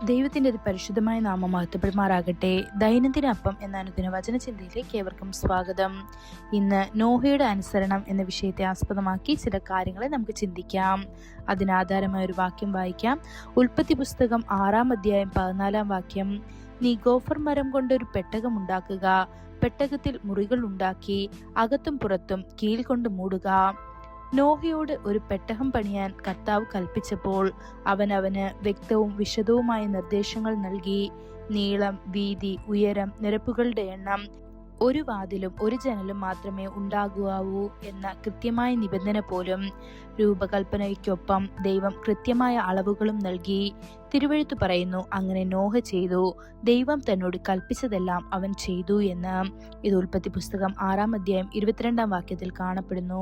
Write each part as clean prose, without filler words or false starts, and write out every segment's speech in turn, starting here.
ദൈവത്തിൻ്റെ പരിശുദ്ധമായ നാമം മഹത്വപ്പെടുമാറാകട്ടെ. ദൈനംദിന അപ്പം എന്ന അനുദിന വചനചിന്തയിലേക്ക് ഏവർക്കും സ്വാഗതം. ഇന്ന് നോഹയുടെ അനുസരണം എന്ന വിഷയത്തെ ആസ്പദമാക്കി ചില കാര്യങ്ങളെ നമുക്ക് ചിന്തിക്കാം. അതിനാധാരമായ ഒരു വാക്യം വായിക്കാം. ഉൽപ്പത്തി പുസ്തകം 6 അധ്യായം 14 വാക്യം. നീ ഗോഫർ മരം കൊണ്ടൊരു പെട്ടകം ഉണ്ടാക്കുക, പെട്ടകത്തിൽ മുറികൾ ഉണ്ടാക്കി അകത്തും പുറത്തും കീൽ കൊണ്ട് മൂടുക. നോഹയോട് ഒരു പെട്ടകം പണിയാൻ കർത്താവ് കൽപ്പിച്ചപ്പോൾ അവന് വ്യക്തവും വിശദവുമായ നിർദ്ദേശങ്ങൾ നൽകി. നീളം, വീതി, ഉയരം, നിരപ്പുകളുടെ എണ്ണം, ഒരു വാതിലും ഒരു ജനലും മാത്രമേ ഉണ്ടാകാവൂ എന്ന കൃത്യമായ നിബന്ധന പോലും. രൂപകൽപ്പനയ്ക്കൊപ്പം ദൈവം കൃത്യമായ അളവുകളും നൽകി. തിരുവെഴുത്ത് പറയുന്നു, അങ്ങനെ നോഹ ചെയ്തു, ദൈവം തന്നോട് കൽപ്പിച്ചതെല്ലാം അവൻ ചെയ്തു എന്ന്. ഇത് ഉൽപ്പത്തി പുസ്തകം 6 അധ്യായം 22 വാക്യത്തിൽ കാണപ്പെടുന്നു.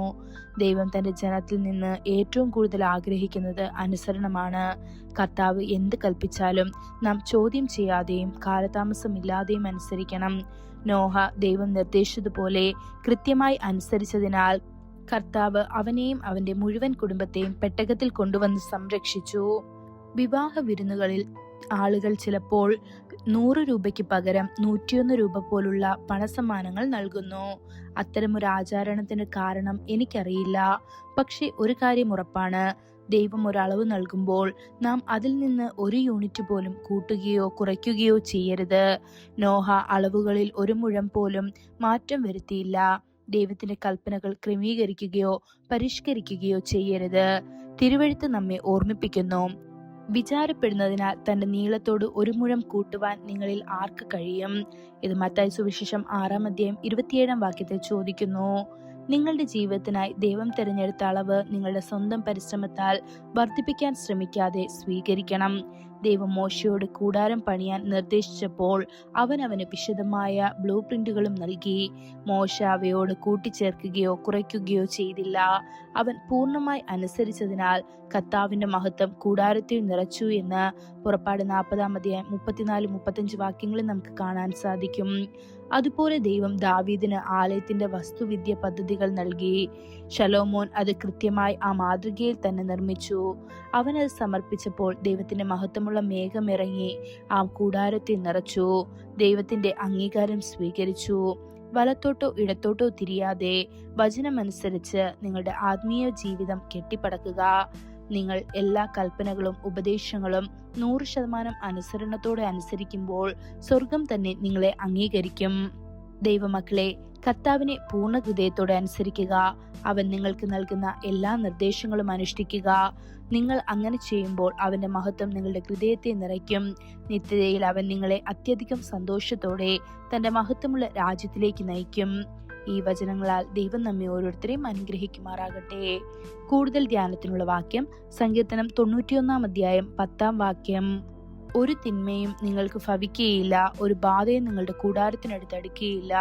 ദൈവം തന്റെ ജനത്തിൽ നിന്ന് ഏറ്റവും കൂടുതൽ ആഗ്രഹിക്കുന്നത് അനുസരണമാണ്. കർത്താവ് എന്ത് കൽപ്പിച്ചാലും നാം ചോദ്യം ചെയ്യാതെയും കാലതാമസമില്ലാതെയും അനുസരിക്കണം. നോഹ ദൈവം നിർദ്ദേശിച്ചതുപോലെ കൃത്യമായി അനുസരിച്ചതിനാൽ കർത്താവ് അവനെയും അവന്റെ മുഴുവൻ കുടുംബത്തെയും പെട്ടകത്തിൽ കൊണ്ടുവന്ന് സംരക്ഷിച്ചു. വിവാഹ വിരുന്നുകളിൽ ആളുകൾ ചിലപ്പോൾ 100 രൂപയ്ക്ക് പകരം 101 രൂപ പോലുള്ള പണസമ്മാനങ്ങൾ നൽകുന്നു. അത്തരമൊരു ആചരണത്തിന് കാരണം എനിക്കറിയില്ല. പക്ഷെ ഒരു കാര്യം ഉറപ്പാണ്, ദൈവം ഒരളവ് നൽകുമ്പോൾ നാം അതിൽ നിന്ന് ഒരു യൂണിറ്റ് പോലും കൂട്ടുകയോ കുറയ്ക്കുകയോ ചെയ്യരുത്. നോഹ അളവുകളിൽ ഒരു മുഴം പോലും മാറ്റം വരുത്തിയില്ല. ദൈവത്തിന്റെ കൽപ്പനകൾ ക്രമീകരിക്കുകയോ പരിഷ്കരിക്കുകയോ ചെയ്യരുത്. തിരുവെഴുത്ത് നമ്മെ ഓർമ്മിപ്പിക്കുന്നു, വിചാരപ്പെടുന്നതിനാൽ തന്റെ നീളത്തോട് ഒരു മുഴം കൂട്ടുവാൻ നിങ്ങളിൽ ആർക്ക് കഴിയും? ഇത് മത്തായി സുവിശേഷം 6 അധ്യായം 27 വാക്യത്തിൽ ചോദിക്കുന്നു. നിങ്ങളുടെ ജീവിതത്തിനായി ദൈവം തിരഞ്ഞെടുത്ത അളവ് നിങ്ങളുടെ സ്വന്തം പരിശ്രമത്താൽ വർദ്ധിപ്പിക്കാൻ ശ്രമിക്കാതെ സ്വീകരിക്കണം. ദൈവം മോശയോട് കൂടാരം പണിയാൻ നിർദ്ദേശിച്ചപ്പോൾ അവന് വിശദമായ ബ്ലൂ പ്രിന്റുകളും നൽകി. മോശ അവയോട് കൂട്ടിച്ചേർക്കുകയോ കുറയ്ക്കുകയോ ചെയ്തില്ല. അവൻ പൂർണ്ണമായി അനുസരിച്ചതിനാൽ കർത്താവിന്റെ മഹത്വം കൂടാരത്തിൽ നിറച്ചു എന്ന് പുറപ്പാട് 40 അധ്യായം 34-35 വാക്യങ്ങളിൽ നമുക്ക് കാണാൻ സാധിക്കും. അതുപോലെ ദൈവം ദാവീദിന് ആലയത്തിന്റെ വസ്തുവിദ്യ പദ്ധതികൾ നൽകി. ശലോമോൻ അത് കൃത്യമായി ആ മാതൃകയിൽ തന്നെ നിർമ്മിച്ചു. അവനത് സമർപ്പിച്ചപ്പോൾ ദൈവത്തിന്റെ മഹത്വമുള്ള മേഘം ഇറങ്ങി ആ കൂടാരത്തിൽ നിറച്ചു. ദൈവത്തിന്റെ അംഗീകാരം സ്വീകരിച്ചു. വലത്തോട്ടോ ഇടത്തോട്ടോ തിരിയാതെ വചനമനുസരിച്ച് നിങ്ങളുടെ ആത്മീയ ജീവിതം കെട്ടിപ്പടക്കുക. നിങ്ങൾ എല്ലാ കൽപ്പനകളും ഉപദേശങ്ങളും 100% അനുസരണത്തോടെ അനുസരിക്കുമ്പോൾ സ്വർഗം തന്നെ നിങ്ങളെ അംഗീകരിക്കും. ദൈവമക്കളെ, കർത്താവിനെ പൂർണ്ണ ഹൃദയത്തോടെ അനുസരിക്കുക. അവൻ നിങ്ങൾക്ക് നൽകുന്ന എല്ലാ നിർദ്ദേശങ്ങളും അനുഷ്ഠിക്കുക. നിങ്ങൾ അങ്ങനെ ചെയ്യുമ്പോൾ അവന്റെ മഹത്വം നിങ്ങളുടെ ഹൃദയത്തെ നിറയ്ക്കും. നിത്യതയിൽ അവൻ നിങ്ങളെ അത്യധികം സന്തോഷത്തോടെ തന്റെ മഹത്വമുള്ള രാജ്യത്തിലേക്ക് നയിക്കും. ഈ വചനങ്ങളാൽ ദൈവം നമ്മെ ഓരോരുത്തരെയും അനുഗ്രഹിക്കുമാറാകട്ടെ. കൂടുതൽ ധ്യാനത്തിനുള്ള വാക്യം സങ്കീർത്തനം 91 അധ്യായം 10 വാക്യം. ഒരു തിന്മയും നിങ്ങൾക്ക് ഭവിക്കുകയില്ല, ഒരു ബാധയും നിങ്ങളുടെ കൂടാരത്തിനടുത്ത് അടുക്കുകയില്ല.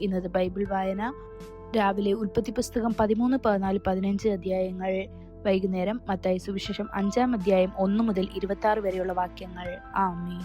ഇന്നത്തെ ബൈബിൾ വായന രാവിലെ ഉൽപ്പത്തി പുസ്തകം 13, 14, 15 അധ്യായങ്ങൾ. വൈകുന്നേരം മത്തായി സുവിശേഷം 5 അധ്യായം 1 മുതൽ 26 വരെയുള്ള വാക്യങ്ങൾ. ആമേൻ.